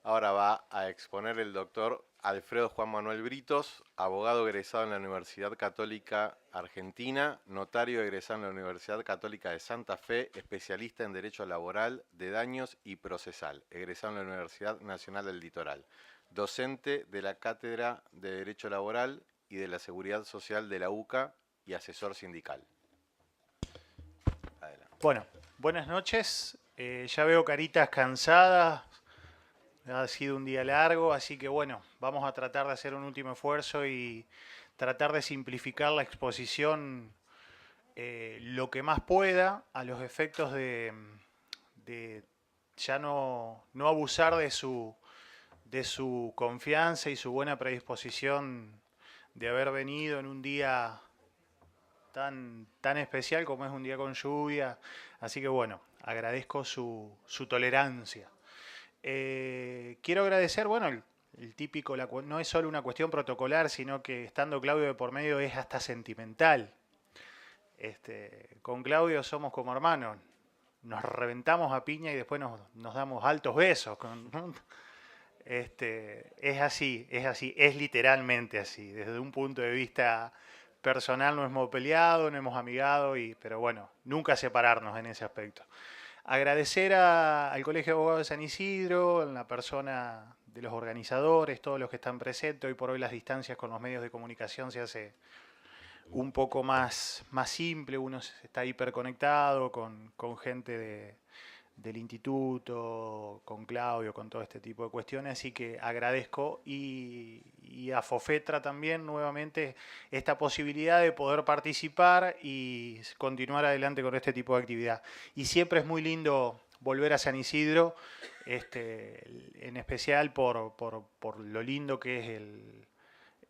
Ahora va a exponer el doctor Alfredo Juan Manuel Britos, abogado egresado en la Universidad Católica Argentina, notario egresado en la Universidad Católica de Santa Fe, especialista en Derecho Laboral, de Daños y Procesal, egresado en la Universidad Nacional del Litoral, docente de la Cátedra de Derecho Laboral y de la Seguridad Social de la UCA y asesor sindical. Adelante. Bueno, buenas noches. Ya veo caritas cansadas. Ha sido un día largo, así que bueno, vamos a tratar de hacer un último esfuerzo y tratar de simplificar la exposición lo que más pueda a los efectos de ya no abusar de su confianza y su buena predisposición de haber venido en un día tan especial como es un día con lluvia. Así que bueno, agradezco su tolerancia. Quiero agradecer, bueno, el típico, no es solo una cuestión protocolar, sino que estando Claudio de por medio es hasta sentimental. Con Claudio somos como hermanos, nos reventamos a piña y después nos damos altos besos. Es así, es literalmente así. Desde un punto de vista personal no hemos peleado, no hemos amigado, pero bueno, nunca separarnos en ese aspecto. Agradecer al Colegio de Abogados de San Isidro, en la persona de los organizadores, todos los que están presentes. Hoy por hoy las distancias con los medios de comunicación se hace un poco más simple, uno está hiperconectado con gente del instituto, con Claudio, con todo este tipo de cuestiones, así que agradezco y a Fofetra también nuevamente esta posibilidad de poder participar y continuar adelante con este tipo de actividad. Y siempre es muy lindo volver a San Isidro, en especial por lo lindo que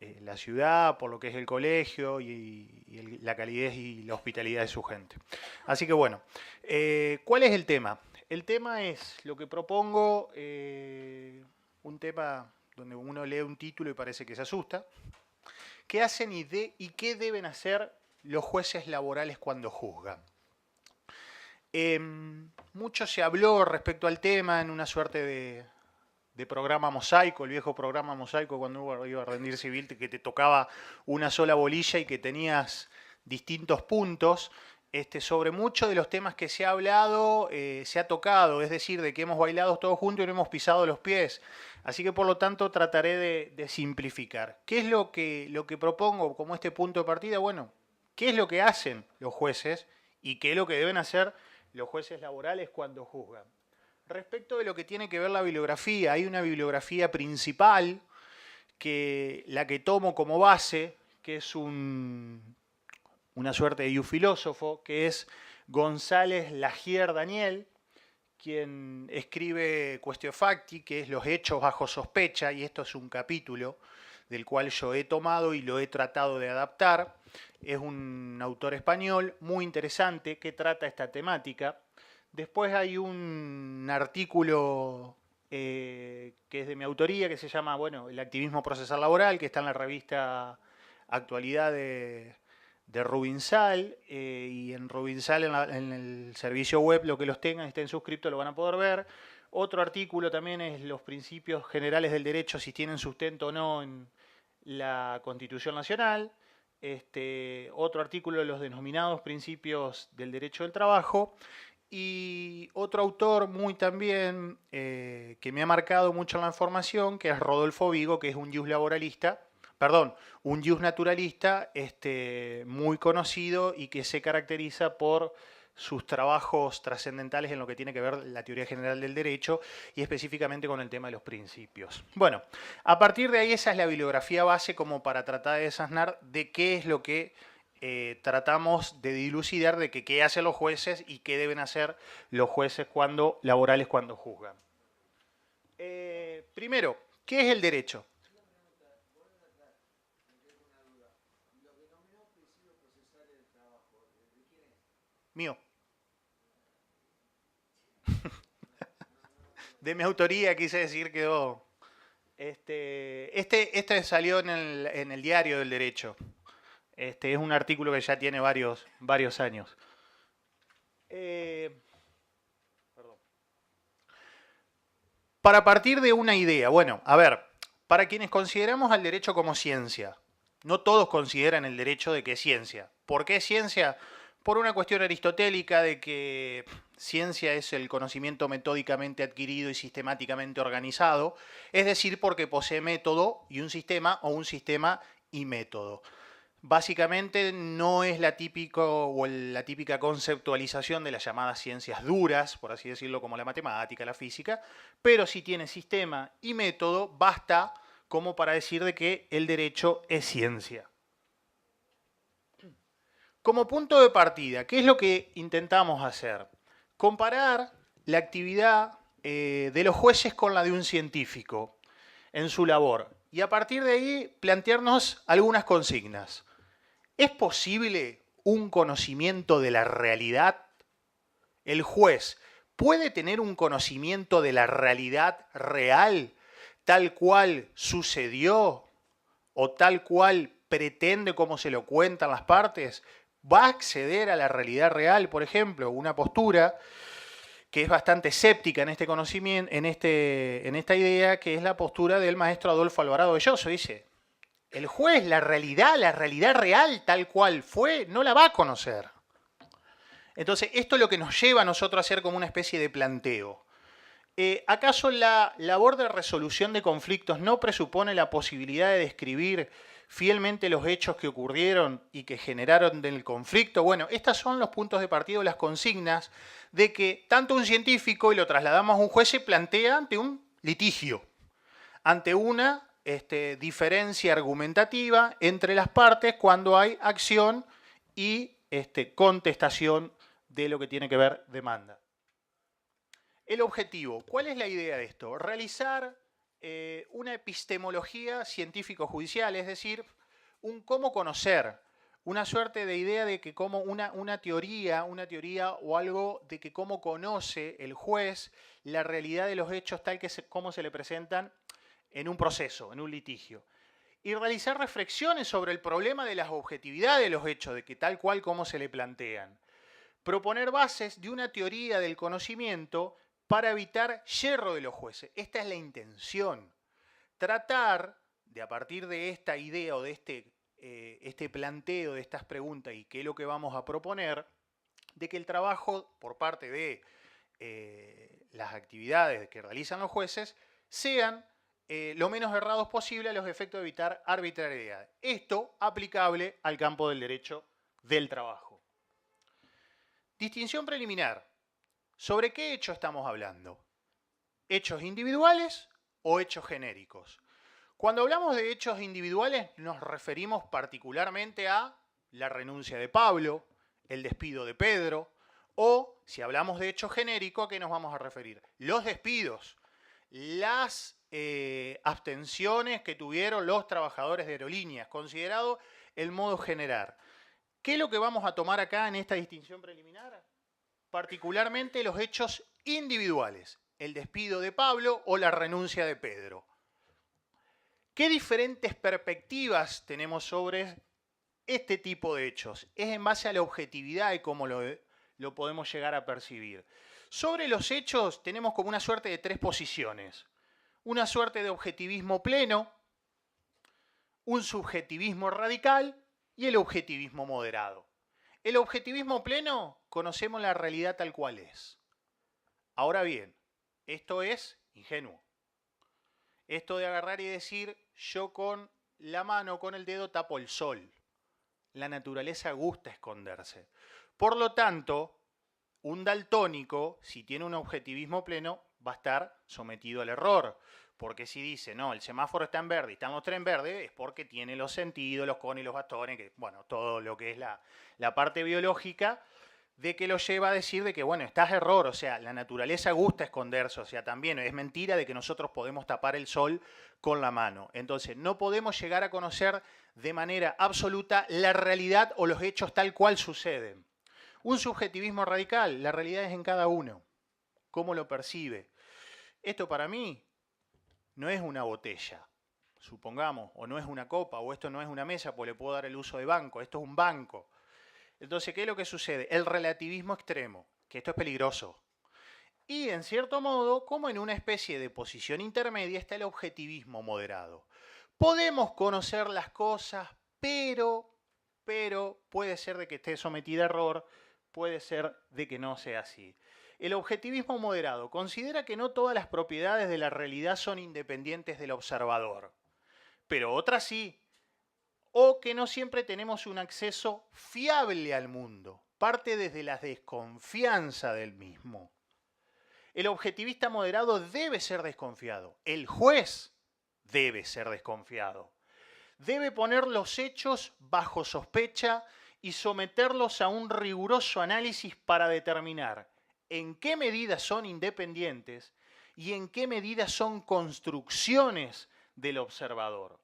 es la ciudad, por lo que es el colegio y la calidez y la hospitalidad de su gente. Así que bueno, ¿cuál es el tema? El tema es lo que propongo, un tema donde uno lee un título y parece que se asusta. ¿Qué hacen y qué deben hacer los jueces laborales cuando juzgan? Mucho se habló respecto al tema en una suerte de programa mosaico, el viejo programa mosaico cuando uno iba a rendir civil, que te tocaba una sola bolilla y que tenías distintos puntos. Sobre muchos de los temas que se ha hablado, se ha tocado, es decir, de que hemos bailado todos juntos y no hemos pisado los pies. Así que por lo tanto trataré de simplificar. ¿Qué es lo que propongo como este punto de partida? Bueno, ¿qué es lo que hacen los jueces y qué es lo que deben hacer los jueces laborales cuando juzgan? Respecto de lo que tiene que ver la bibliografía, hay una bibliografía principal la que tomo como base, que es una suerte de filósofo, que es González Lagier Daniel, quien escribe Quaestio Facti, que es los hechos bajo sospecha, y esto es un capítulo del cual yo he tomado y lo he tratado de adaptar. Es un autor español muy interesante que trata esta temática. Después hay un artículo que es de mi autoría, que se llama, bueno, El activismo procesal laboral, que está en la revista Actualidad de Rubinsal, y en Rubinsal, en el servicio web, lo que los tengan, estén suscriptos, lo van a poder ver. Otro artículo también es Los principios generales del derecho, si tienen sustento o no en la Constitución Nacional. Otro artículo de los denominados principios del derecho del trabajo. Y otro autor muy también que me ha marcado mucho en la formación, que es Rodolfo Vigo, que es un laboralista, perdón, un naturalista muy conocido y que se caracteriza por sus trabajos trascendentales en lo que tiene que ver la teoría general del derecho y específicamente con el tema de los principios. Bueno, a partir de ahí esa es la bibliografía base como para tratar de desasnar de qué es lo que tratamos de dilucidar de que qué hacen los jueces y qué deben hacer los jueces laborales cuando juzgan. Primero, ¿qué es el derecho? Mío. De mi autoría, quise decir, quedó. Este salió en el diario del derecho. Es un artículo que ya tiene varios años. Perdón. Para partir de una idea, bueno, a ver, para quienes consideramos al derecho como ciencia, no todos consideran el derecho de que es ciencia. ¿Por qué es ciencia? Por una cuestión aristotélica de que ciencia es el conocimiento metódicamente adquirido y sistemáticamente organizado, es decir, porque posee método y un sistema o un sistema y método. Básicamente no es la típica conceptualización de las llamadas ciencias duras, por así decirlo, como la matemática, la física, pero si tiene sistema y método, basta como para decir de que el derecho es ciencia. Como punto de partida, ¿qué es lo que intentamos hacer? Comparar la actividad de los jueces con la de un científico en su labor y a partir de ahí plantearnos algunas consignas. ¿Es posible un conocimiento de la realidad? ¿El juez puede tener un conocimiento de la realidad real, tal cual sucedió o tal cual pretende como se lo cuentan las partes? ¿Va a acceder a la realidad real, por ejemplo? Una postura que es bastante escéptica en este conocimiento, en esta idea, que es la postura del maestro Adolfo Alvarado Belloso. Dice, el juez, la realidad real tal cual fue, no la va a conocer. Entonces, esto es lo que nos lleva a nosotros a hacer como una especie de planteo. ¿Acaso la labor de resolución de conflictos no presupone la posibilidad de describir fielmente los hechos que ocurrieron y que generaron el conflicto? Bueno, estos son los puntos de partida, las consignas de que tanto un científico, y lo trasladamos a un juez, se plantea ante un litigio, ante una diferencia argumentativa entre las partes cuando hay acción y contestación de lo que tiene que ver demanda. El objetivo, ¿cuál es la idea de esto? Realizar una epistemología científico-judicial, es decir, un cómo conocer, una suerte de idea de que como una teoría o algo de que cómo conoce el juez la realidad de los hechos tal que cómo se le presentan en un proceso, en un litigio. Y realizar reflexiones sobre el problema de la objetividad de los hechos, de que tal cual como se le plantean. Proponer bases de una teoría del conocimiento para evitar yerro de los jueces. Esta es la intención. Tratar de, a partir de esta idea o de este planteo de estas preguntas y qué es lo que vamos a proponer, de que el trabajo por parte de las actividades que realizan los jueces sean lo menos errados posible a los efectos de evitar arbitrariedad. Esto aplicable al campo del derecho del trabajo. Distinción preliminar. ¿Sobre qué hecho estamos hablando? ¿Hechos individuales o hechos genéricos? Cuando hablamos de hechos individuales nos referimos particularmente a la renuncia de Pablo, el despido de Pedro, o si hablamos de hechos genéricos, ¿a qué nos vamos a referir? Los despidos, las abstenciones que tuvieron los trabajadores de aerolíneas, considerado el modo general. ¿Qué es lo que vamos a tomar acá en esta distinción preliminar? Particularmente los hechos individuales, el despido de Pablo o la renuncia de Pedro. ¿Qué diferentes perspectivas tenemos sobre este tipo de hechos? Es en base a la objetividad y cómo lo podemos llegar a percibir. Sobre los hechos tenemos como una suerte de tres posiciones. Una suerte de objetivismo pleno, un subjetivismo radical y el objetivismo moderado. El objetivismo pleno, conocemos la realidad tal cual es. Ahora bien, esto es ingenuo. Esto de agarrar y decir, yo con la mano, con el dedo tapo el sol. La naturaleza gusta esconderse. Por lo tanto, un daltónico, si tiene un objetivismo pleno, va a estar sometido al error. Porque si dice, no, el semáforo está en verde y están los tres en verde, es porque tiene los sentidos, los conos y los bastones, que, bueno, todo lo que es la parte biológica, de que lo lleva a decir de que, bueno, estás error, o sea, la naturaleza gusta esconderse, o sea, también es mentira de que nosotros podemos tapar el sol con la mano. Entonces, no podemos llegar a conocer de manera absoluta la realidad o los hechos tal cual suceden. Un subjetivismo radical, la realidad es en cada uno, cómo lo percibe. Esto para mí no es una botella, supongamos, o no es una copa, o esto no es una mesa, pues le puedo dar el uso de banco, esto es un banco. Entonces, ¿qué es lo que sucede? El relativismo extremo, que esto es peligroso. Y en cierto modo, como en una especie de posición intermedia, está el objetivismo moderado. Podemos conocer las cosas, pero puede ser de que esté sometida a error, puede ser de que no sea así. El objetivismo moderado considera que no todas las propiedades de la realidad son independientes del observador, pero otras sí, o que no siempre tenemos un acceso fiable al mundo, parte desde la desconfianza del mismo. El objetivista moderado debe ser desconfiado, el juez debe ser desconfiado. Debe poner los hechos bajo sospecha y someterlos a un riguroso análisis para determinar en qué medida son independientes y en qué medida son construcciones del observador,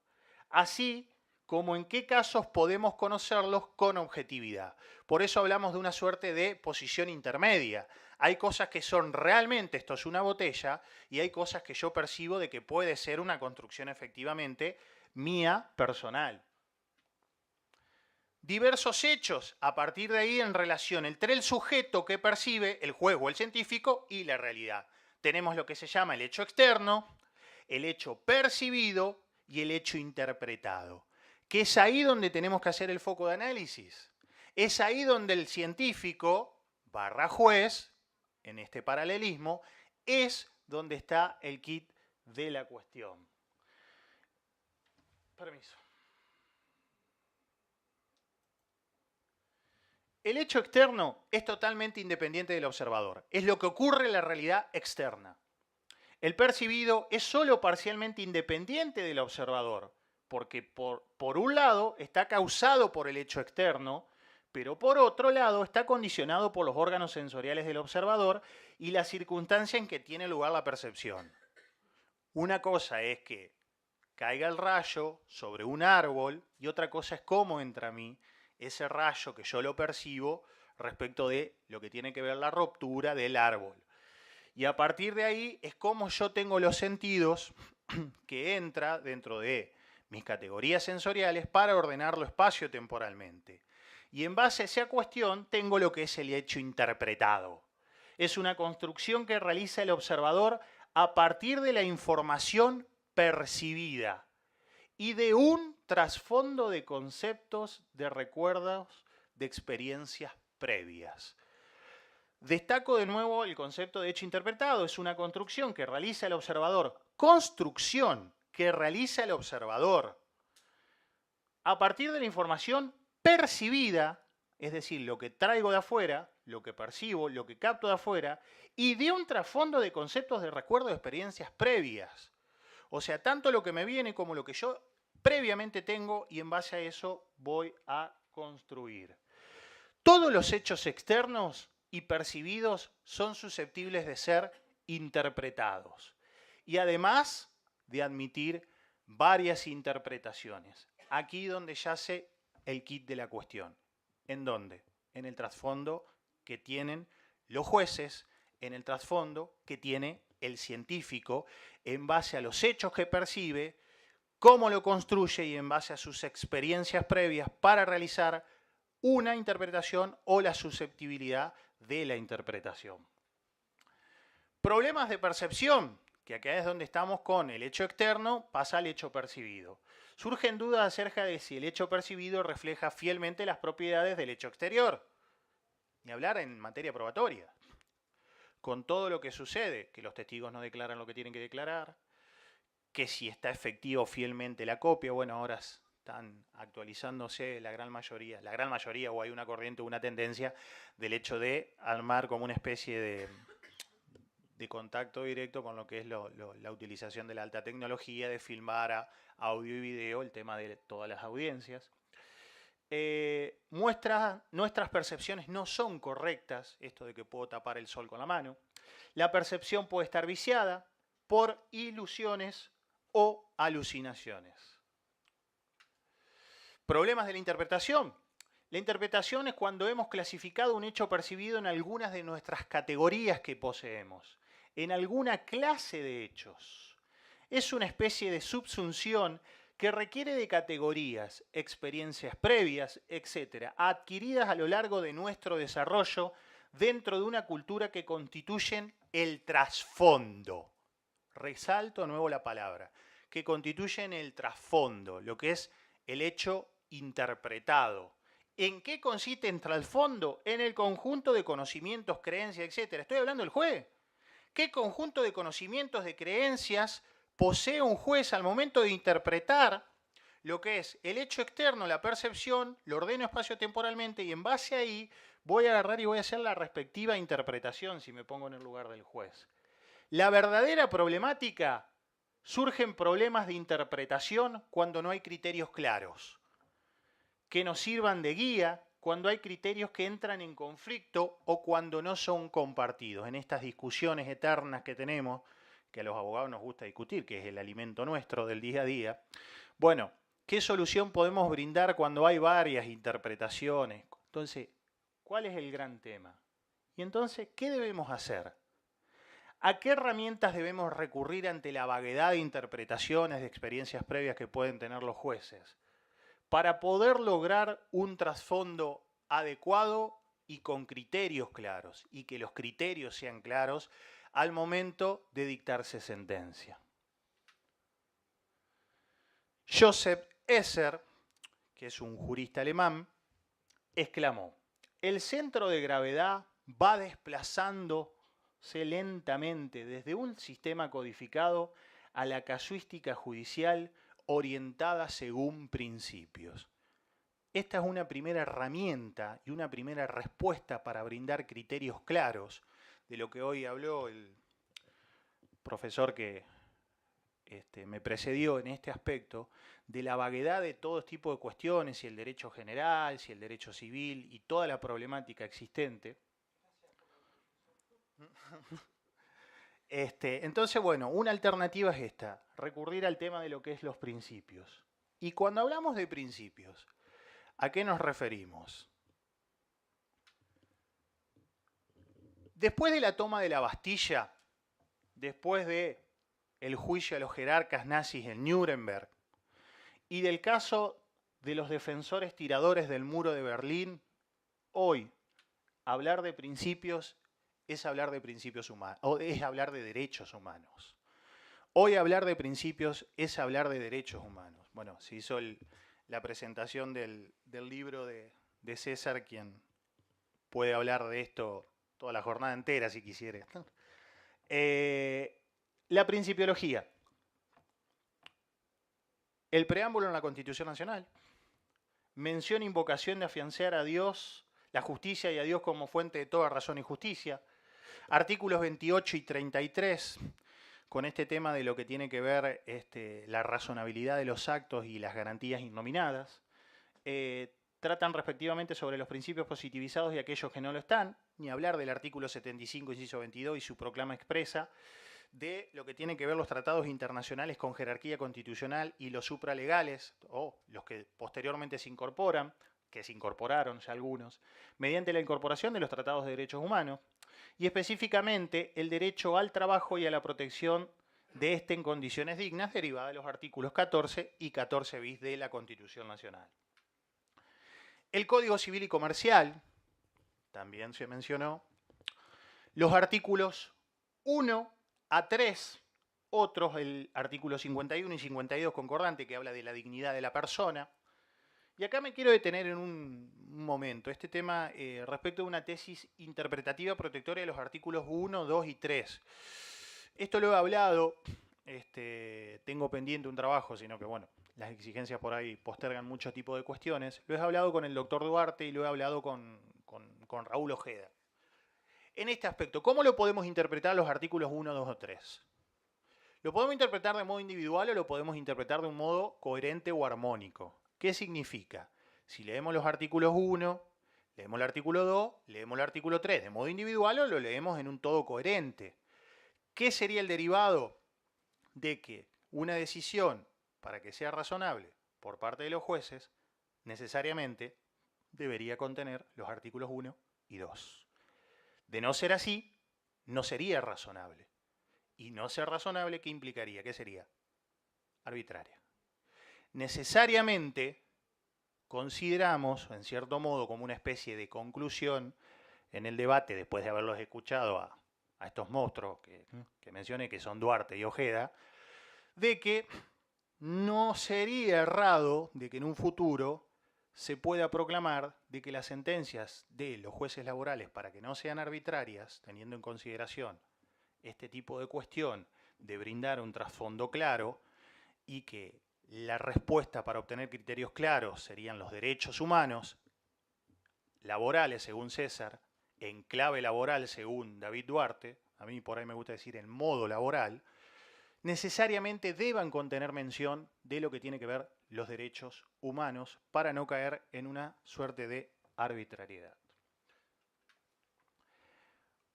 así como en qué casos podemos conocerlos con objetividad. Por eso hablamos de una suerte de posición intermedia. Hay cosas que son realmente, esto es una botella, y hay cosas que yo percibo de que puede ser una construcción efectivamente mía personal. Diversos hechos a partir de ahí en relación entre el sujeto que percibe, el juez o el científico, y la realidad. Tenemos lo que se llama el hecho externo, el hecho percibido y el hecho interpretado, que es ahí donde tenemos que hacer el foco de análisis. Es ahí donde el científico barra juez, en este paralelismo, es donde está el kit de la cuestión. Permiso. El hecho externo es totalmente independiente del observador. Es lo que ocurre en la realidad externa. El percibido es solo parcialmente independiente del observador, porque por un lado está causado por el hecho externo, pero por otro lado está condicionado por los órganos sensoriales del observador y la circunstancia en que tiene lugar la percepción. Una cosa es que caiga el rayo sobre un árbol y otra cosa es cómo entra a mí ese rayo que yo lo percibo respecto de lo que tiene que ver la ruptura del árbol. Y a partir de ahí es como yo tengo los sentidos que entra dentro de mis categorías sensoriales para ordenarlo espacio-temporalmente. Y en base a esa cuestión tengo lo que es el hecho interpretado. Es una construcción que realiza el observador a partir de la información percibida y de un trasfondo de conceptos, de recuerdos, de experiencias previas. Destaco de nuevo el concepto de hecho interpretado. Es una construcción que realiza el observador. Construcción que realiza el observador a partir de la información percibida, es decir, lo que traigo de afuera, lo que percibo, lo que capto de afuera, y de un trasfondo de conceptos de recuerdo de experiencias previas. O sea, tanto lo que me viene como lo que yo previamente tengo, y en base a eso voy a construir. Todos los hechos externos y percibidos son susceptibles de ser interpretados y además de admitir varias interpretaciones. Aquí donde yace el kit de la cuestión. ¿En dónde? En el trasfondo que tienen los jueces, en el trasfondo que tiene el científico, en base a los hechos que percibe, cómo lo construye y en base a sus experiencias previas para realizar una interpretación o la susceptibilidad de la interpretación. Problemas de percepción, que acá es donde estamos con el hecho externo, pasa al hecho percibido. Surgen dudas acerca de si el hecho percibido refleja fielmente las propiedades del hecho exterior. Ni hablar en materia probatoria. Con todo lo que sucede, que los testigos no declaran lo que tienen que declarar, que si está efectiva o fielmente la copia, bueno, ahora están actualizándose la gran mayoría, o hay una corriente o una tendencia del hecho de armar como una especie de contacto directo con lo que es la utilización de la alta tecnología, de filmar a audio y video, el tema de todas las audiencias. Nuestras percepciones no son correctas, esto de que puedo tapar el sol con la mano. La percepción puede estar viciada por ilusiones o alucinaciones. Problemas de la interpretación. La interpretación es cuando hemos clasificado un hecho percibido en algunas de nuestras categorías que poseemos, en alguna clase de hechos. Es una especie de subsunción que requiere de categorías, experiencias previas, etc., adquiridas a lo largo de nuestro desarrollo dentro de una cultura que constituyen el trasfondo. Resalto de nuevo la palabra, que constituyen el trasfondo, lo que es el hecho interpretado. ¿En qué consiste el trasfondo? En el conjunto de conocimientos, creencias, etc. Estoy hablando del juez. ¿Qué conjunto de conocimientos, de creencias posee un juez al momento de interpretar lo que es el hecho externo, la percepción, lo ordeno espacio-temporalmente y en base a ahí voy a agarrar y voy a hacer la respectiva interpretación si me pongo en el lugar del juez? La verdadera problemática, surgen problemas de interpretación cuando no hay criterios claros, que nos sirvan de guía cuando hay criterios que entran en conflicto o cuando no son compartidos. En estas discusiones eternas que tenemos, que a los abogados nos gusta discutir, que es el alimento nuestro del día a día, bueno, ¿qué solución podemos brindar cuando hay varias interpretaciones? Entonces, ¿cuál es el gran tema? Y entonces, ¿qué debemos hacer? ¿A qué herramientas debemos recurrir ante la vaguedad de interpretaciones, de experiencias previas que pueden tener los jueces? Para poder lograr un trasfondo adecuado y con criterios claros, y que los criterios sean claros al momento de dictarse sentencia. Joseph Esser, que es un jurista alemán, exclamó: el centro de gravedad va desplazándose lentamente desde un sistema codificado a la casuística judicial orientada según principios. Esta es una primera herramienta y una primera respuesta para brindar criterios claros de lo que hoy habló el profesor que me precedió en este aspecto, de la vaguedad de todo tipo de cuestiones, si el derecho general, si el derecho civil y toda la problemática existente. Entonces, bueno, una alternativa es esta, recurrir al tema de lo que es los principios. Y cuando hablamos de principios, ¿a qué nos referimos? Después de la toma de la Bastilla, después de el juicio a los jerarcas nazis en Nuremberg y del caso de los defensores tiradores del muro de Berlín, hoy hablar de principios es hablar de principios humanos, o es hablar de derechos humanos. Hoy hablar de principios es hablar de derechos humanos. Bueno, se hizo la presentación del libro de César, quien puede hablar de esto toda la jornada entera si quisiera. La principiología. El preámbulo en la Constitución Nacional. Mención e invocación de afianzar a Dios, la justicia y a Dios como fuente de toda razón y justicia. Artículos 28 y 33, con este tema de lo que tiene que ver la razonabilidad de los actos y las garantías innominadas. Tratan respectivamente sobre los principios positivizados y aquellos que no lo están, ni hablar del artículo 75, inciso 22 y su proclama expresa, de lo que tiene que ver los tratados internacionales con jerarquía constitucional y los supralegales, o los que posteriormente se incorporan, que se incorporaron ya algunos, mediante la incorporación de los tratados de derechos humanos, y específicamente el derecho al trabajo y a la protección de este en condiciones dignas, derivada de los artículos 14 y 14 bis de la Constitución Nacional. El Código Civil y Comercial, también se mencionó, los artículos 1 a 3, otros, el artículo 51 y 52 concordante, que habla de la dignidad de la persona. Y acá me quiero detener en un momento, este tema respecto de una tesis interpretativa protectoria de los artículos 1, 2 y 3. Esto lo he hablado, tengo pendiente un trabajo, sino que bueno, las exigencias por ahí postergan mucho tipo de cuestiones. Lo he hablado con el doctor Duarte y lo he hablado con Raúl Ojeda. En este aspecto, ¿cómo lo podemos interpretar los artículos 1, 2 o 3? ¿Lo podemos interpretar de modo individual o lo podemos interpretar de un modo coherente o armónico? ¿Qué significa? Si leemos los artículos 1, leemos el artículo 2, leemos el artículo 3 de modo individual o lo leemos en un todo coherente. ¿Qué sería el derivado de que una decisión, para que sea razonable por parte de los jueces, necesariamente debería contener los artículos 1 y 2? De no ser así, no sería razonable. Y no ser razonable, ¿qué implicaría? ¿Qué sería? Arbitraria. Necesariamente consideramos, en cierto modo, como una especie de conclusión, en el debate, después de haberlos escuchado a estos monstruos que mencioné, que son Duarte y Ojeda, de que no sería errado de que en un futuro se pueda proclamar de que las sentencias de los jueces laborales, para que no sean arbitrarias, teniendo en consideración este tipo de cuestión de brindar un trasfondo claro, y que la respuesta para obtener criterios claros serían los derechos humanos laborales, según César, en clave laboral, según David Duarte, a mí por ahí me gusta decir en modo laboral, necesariamente deban contener mención de lo que tiene que ver los derechos humanos para no caer en una suerte de arbitrariedad.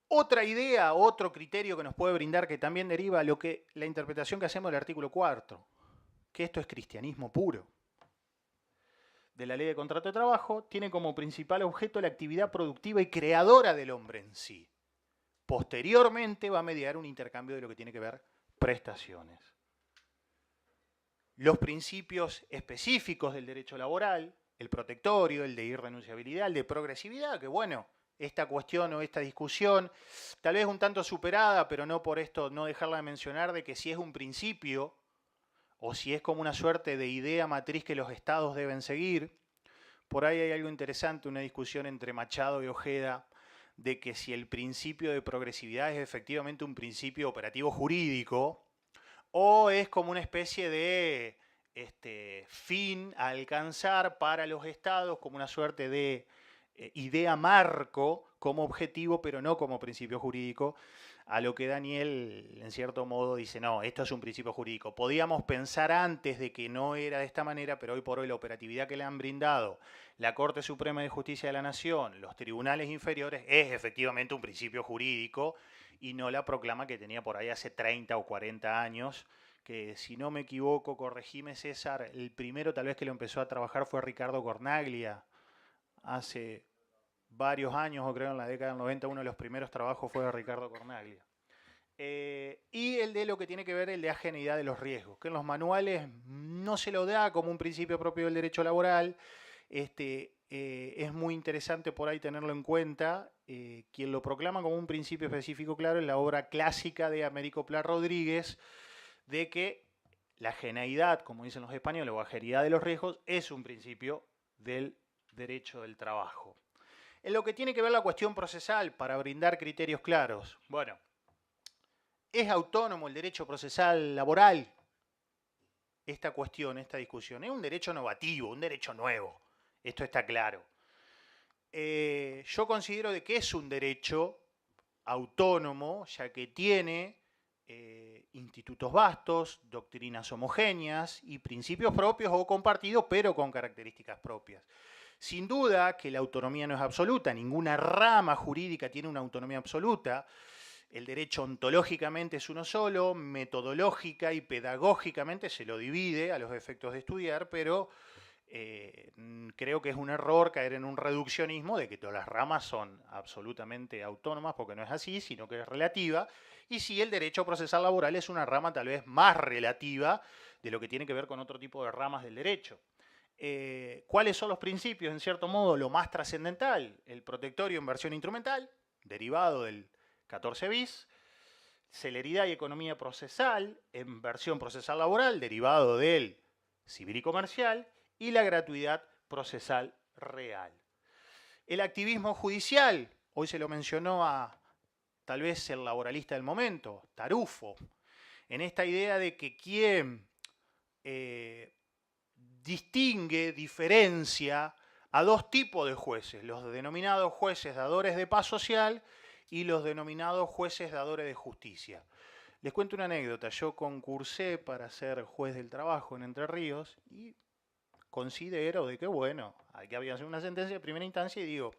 Otra idea, otro criterio que nos puede brindar, que también deriva la interpretación que hacemos del artículo 4, que esto es cristianismo puro, de la ley de contrato de trabajo, tiene como principal objeto la actividad productiva y creadora del hombre en sí. Posteriormente va a mediar un intercambio de lo que tiene que ver prestaciones. Los principios específicos del derecho laboral, el protectorio, el de irrenunciabilidad, el de progresividad, que bueno, esta cuestión o esta discusión, tal vez un tanto superada, pero no por esto no dejarla de mencionar, de que si es un principio o si es como una suerte de idea matriz que los estados deben seguir. Por ahí hay algo interesante, una discusión entre Machado y Ojeda, de que si el principio de progresividad es efectivamente un principio operativo jurídico o es como una especie de fin a alcanzar para los estados, como una suerte de idea marco como objetivo, pero no como principio jurídico, a lo que Daniel, en cierto modo, dice, no, esto es un principio jurídico. Podíamos pensar antes de que no era de esta manera, pero hoy por hoy la operatividad que le han brindado la Corte Suprema de Justicia de la Nación, los tribunales inferiores, es efectivamente un principio jurídico y no la proclama que tenía por ahí hace 30 o 40 años, que si no me equivoco, corregime César, el primero tal vez que lo empezó a trabajar fue Ricardo Cornaglia, hace varios años, o creo en la década del 90, uno de los primeros trabajos fue de Ricardo Cornaglia. Y el de lo que tiene que ver el de ageneidad de los riesgos, que en los manuales no se lo da como un principio propio del derecho laboral. Es muy interesante por ahí tenerlo en cuenta. Quien lo proclama como un principio específico claro es la obra clásica de Américo Pla Rodríguez, de que la ageneidad, como dicen los españoles, o ageneidad de los riesgos, es un principio del derecho del trabajo. En lo que tiene que ver la cuestión procesal, para brindar criterios claros, bueno, ¿es autónomo el derecho procesal laboral? Esta cuestión, esta discusión, es un derecho novativo, un derecho nuevo, esto está claro. Yo considero de que es un derecho autónomo, ya que tiene institutos vastos, doctrinas homogéneas y principios propios o compartidos, pero con características propias. Sin duda que la autonomía no es absoluta, ninguna rama jurídica tiene una autonomía absoluta. El derecho ontológicamente es uno solo, metodológica y pedagógicamente se lo divide a los efectos de estudiar, pero creo que es un error caer en un reduccionismo de que todas las ramas son absolutamente autónomas, porque no es así, sino que es relativa, y sí el derecho procesal laboral es una rama tal vez más relativa de lo que tiene que ver con otro tipo de ramas del derecho. ¿Cuáles son los principios? En cierto modo, lo más trascendental, el protectorio en versión instrumental, derivado del 14 bis, celeridad y economía procesal en versión procesal laboral, derivado del civil y comercial, y la gratuidad procesal real. El activismo judicial, hoy se lo mencionó a tal vez el laboralista del momento, Tarufo, en esta idea de que quien distingue, diferencia a dos tipos de jueces, los denominados jueces dadores de paz social y los denominados jueces dadores de justicia. Les cuento una anécdota, yo concursé para ser juez del trabajo en Entre Ríos y considero de que, bueno, aquí había una sentencia de primera instancia y digo,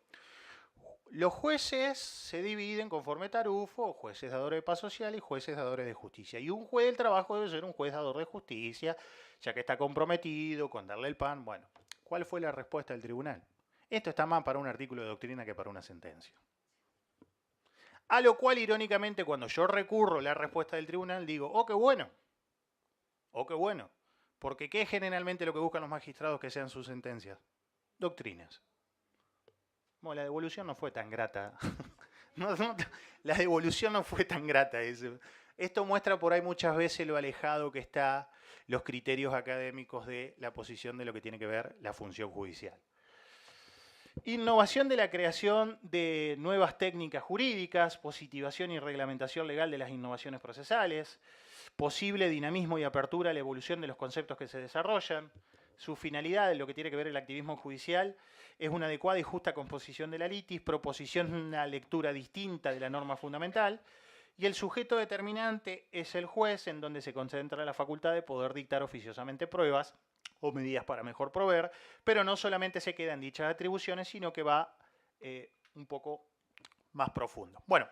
los jueces se dividen conforme Tarufo, jueces dadores de paz social y jueces dadores de justicia. Y un juez del trabajo debe ser un juez dador de justicia, ya que está comprometido con darle el pan. Bueno, ¿cuál fue la respuesta del tribunal? Esto está más para un artículo de doctrina que para una sentencia. A lo cual, irónicamente, cuando yo recurro a la respuesta del tribunal, digo, oh, qué bueno. Oh, qué bueno. Porque ¿qué es generalmente lo que buscan los magistrados que sean sus sentencias? Doctrinas. Bueno, la devolución no fue tan grata. La devolución no fue tan grata. Esto muestra por ahí muchas veces lo alejado que está los criterios académicos de la posición de lo que tiene que ver la función judicial. Innovación de la creación de nuevas técnicas jurídicas, positivación y reglamentación legal de las innovaciones procesales, posible dinamismo y apertura a la evolución de los conceptos que se desarrollan. Su finalidad, en lo que tiene que ver el activismo judicial, es una adecuada y justa composición de la litis, proposición de una lectura distinta de la norma fundamental, y el sujeto determinante es el juez, en donde se concentra la facultad de poder dictar oficiosamente pruebas o medidas para mejor proveer, pero no solamente se queda en dichas atribuciones, sino que va un poco más profundo. Bueno,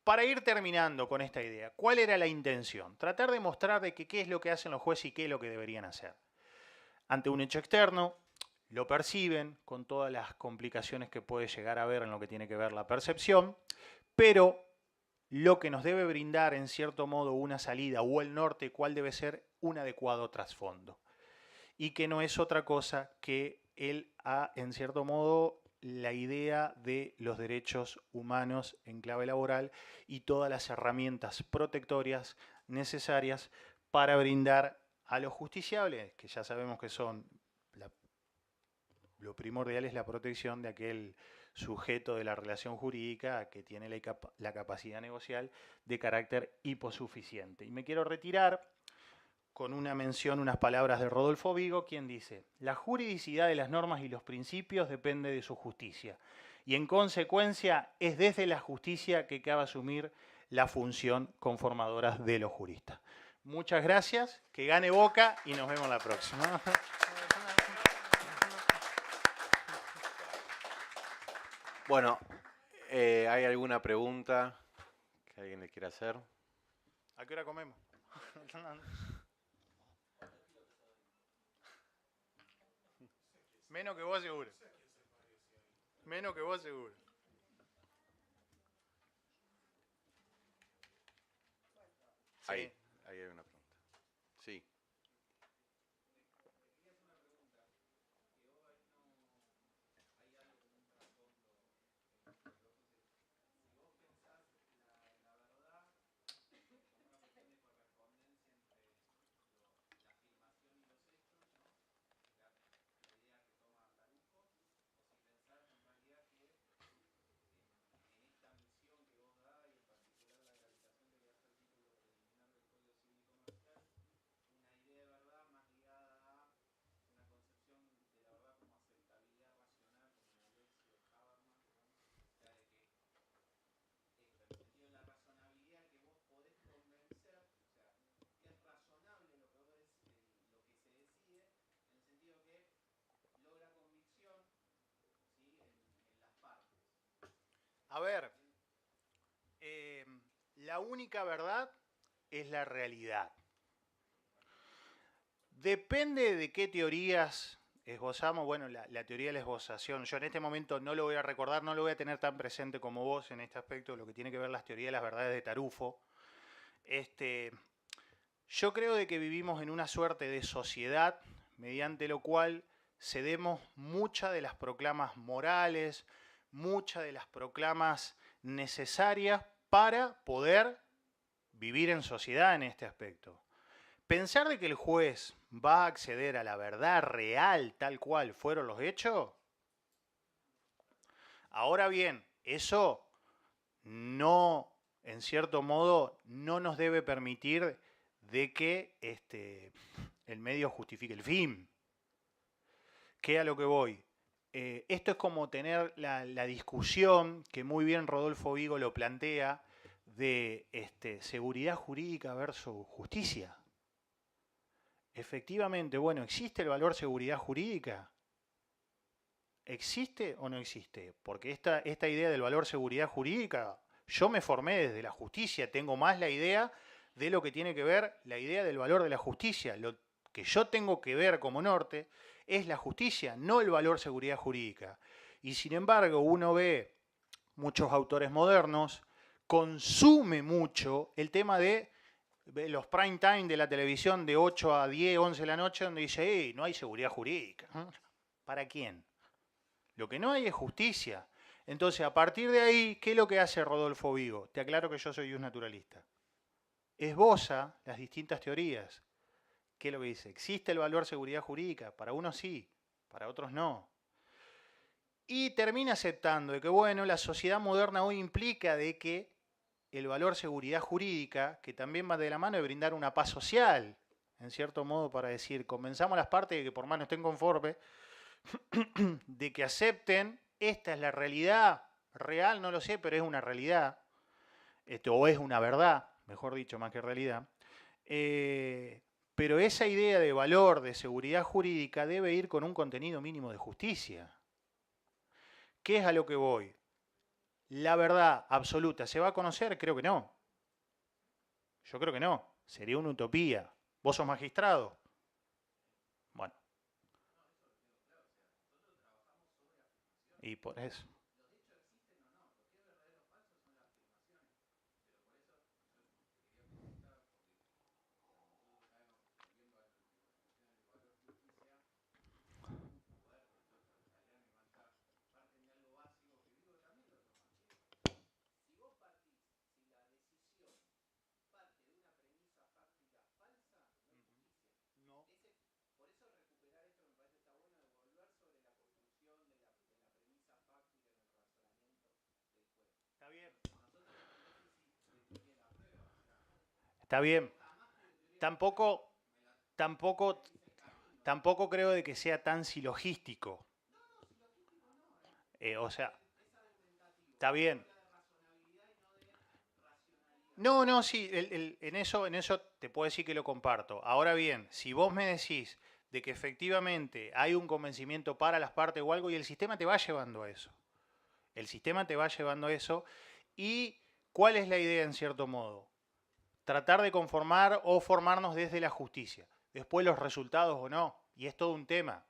para ir terminando con esta idea, ¿cuál era la intención? Tratar de mostrar de que qué es lo que hacen los jueces y qué es lo que deberían hacer. Ante un hecho externo, lo perciben con todas las complicaciones que puede llegar a haber en lo que tiene que ver la percepción, pero lo que nos debe brindar en cierto modo una salida o el norte, cuál debe ser un adecuado trasfondo. Y que no es otra cosa que en cierto modo, la idea de los derechos humanos en clave laboral y todas las herramientas protectorias necesarias para brindar a los justiciables, que ya sabemos que son, lo primordial es la protección de aquel sujeto de la relación jurídica que tiene la capacidad negocial de carácter hiposuficiente. Y me quiero retirar con una mención, unas palabras de Rodolfo Vigo, quien dice: la juridicidad de las normas y los principios depende de su justicia, y en consecuencia es desde la justicia que cabe asumir la función conformadora de los juristas. Muchas gracias, que gane Boca y nos vemos la próxima. Bueno, ¿hay alguna pregunta que alguien le quiera hacer? ¿A qué hora comemos? Menos que vos seguro. Menos que vos seguro. Ahí hay una pregunta. Sí. A ver, la única verdad es la realidad. Depende de qué teorías esbozamos. Bueno, la teoría de la esbozación, yo en este momento no lo voy a recordar, no lo voy a tener tan presente como vos en este aspecto, lo que tiene que ver las teorías de las verdades de Tarufo. Yo creo de que vivimos en una suerte de sociedad mediante lo cual cedemos muchas de las proclamas morales, muchas de las proclamas necesarias para poder vivir en sociedad en este aspecto. Pensar de que el juez va a acceder a la verdad real tal cual fueron los hechos. Ahora bien, eso no, en cierto modo, no nos debe permitir de que el medio justifique el fin. ¿Qué a lo que voy? Esto es como tener la discusión que muy bien Rodolfo Vigo lo plantea de seguridad jurídica versus justicia. Efectivamente, bueno, ¿existe el valor seguridad jurídica? ¿Existe o no existe? Porque esta idea del valor seguridad jurídica, yo me formé desde la justicia, tengo más la idea de lo que tiene que ver la idea del valor de la justicia. Lo que yo tengo que ver como norte es la justicia, no el valor seguridad jurídica. Y sin embargo, uno ve muchos autores modernos, consume mucho el tema de los prime time de la televisión de 8 a 10, 11 de la noche, donde dice, no hay seguridad jurídica. ¿Para quién? Lo que no hay es justicia. Entonces, a partir de ahí, ¿qué es lo que hace Rodolfo Vigo? Te aclaro que yo soy un naturalista. Esboza las distintas teorías. ¿Qué es lo que dice? ¿Existe el valor seguridad jurídica? Para unos sí, para otros no. Y termina aceptando de que, bueno, la sociedad moderna hoy implica de que el valor seguridad jurídica, que también va de la mano de brindar una paz social, en cierto modo, para decir, convenzamos a las partes de que por más no estén conformes, de que acepten, esta es la realidad real, no lo sé, pero es una realidad, o es una verdad, mejor dicho, más que realidad. Pero esa idea de valor, de seguridad jurídica, debe ir con un contenido mínimo de justicia. ¿Qué es a lo que voy? ¿La verdad absoluta se va a conocer? Creo que no. Yo creo que no. Sería una utopía. ¿Vos sos magistrado? Bueno. Y por eso. Está bien. Está bien. Tampoco, tampoco, tampoco creo de que sea tan silogístico. O sea, está bien. No, no, sí, en eso te puedo decir que lo comparto. Ahora bien, si vos me decís de que efectivamente hay un convencimiento para las partes o algo y el sistema te va llevando a eso. El sistema te va llevando a eso. ¿Y cuál es la idea en cierto modo? Tratar de conformar o formarnos desde la justicia. Después los resultados o no. Y es todo un tema.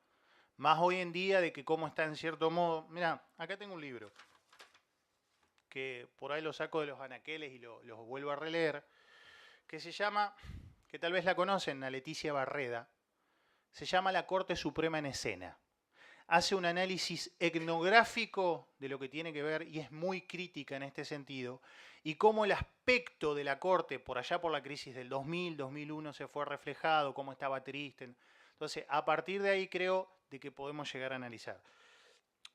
Más hoy en día de que cómo está en cierto modo. Mira, acá tengo un libro que por ahí lo saco de los anaqueles y los vuelvo a releer, que se llama, que tal vez la conocen, a Leticia Barreda, se llama La Corte Suprema en Escena. Hace un análisis etnográfico de lo que tiene que ver y es muy crítica en este sentido, y cómo el aspecto de la Corte por allá por la crisis del 2000, 2001 se fue reflejado, cómo estaba triste. Entonces, a partir de ahí creo de que podemos llegar a analizar.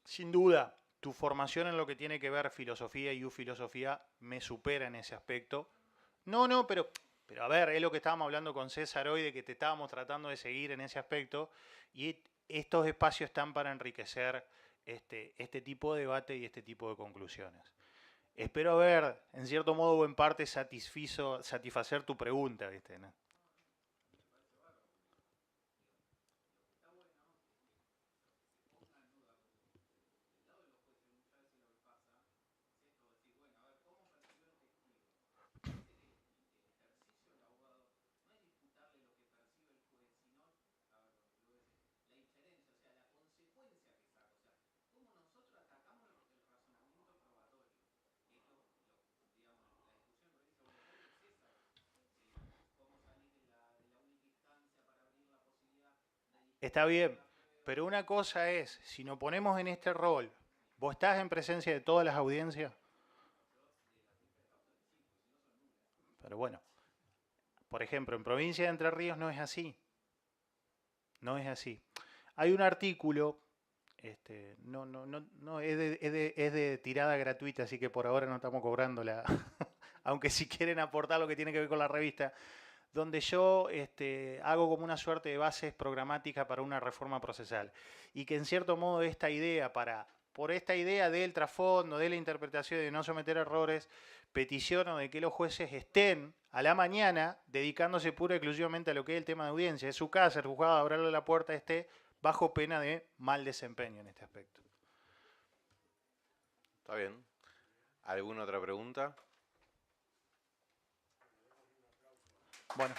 Sin duda, tu formación en lo que tiene que ver filosofía y filosofía me supera en ese aspecto. No, no, pero a ver, es lo que estábamos hablando con César hoy, de que te estábamos tratando de seguir en ese aspecto, y estos espacios están para enriquecer este tipo de debate y este tipo de conclusiones. Espero haber, en cierto modo o en parte, satisfacer tu pregunta, ¿viste? ¿No? Está bien, pero una cosa es, si nos ponemos en este rol, vos estás en presencia de todas las audiencias, pero bueno, por ejemplo, en provincia de Entre Ríos no es así, no es así. Hay un artículo, no es de tirada gratuita, así que por ahora no estamos cobrando la, aunque si quieren aportar lo que tiene que ver con la revista, donde yo hago como una suerte de bases programáticas para una reforma procesal. Y que en cierto modo esta idea por esta idea del trasfondo, de la interpretación, de no someter errores, peticiono de que los jueces estén a la mañana dedicándose pura y exclusivamente a lo que es el tema de audiencia. Es su casa, el juzgado, abrirle la puerta, esté bajo pena de mal desempeño en este aspecto. Está bien. ¿Alguna otra pregunta? Bueno.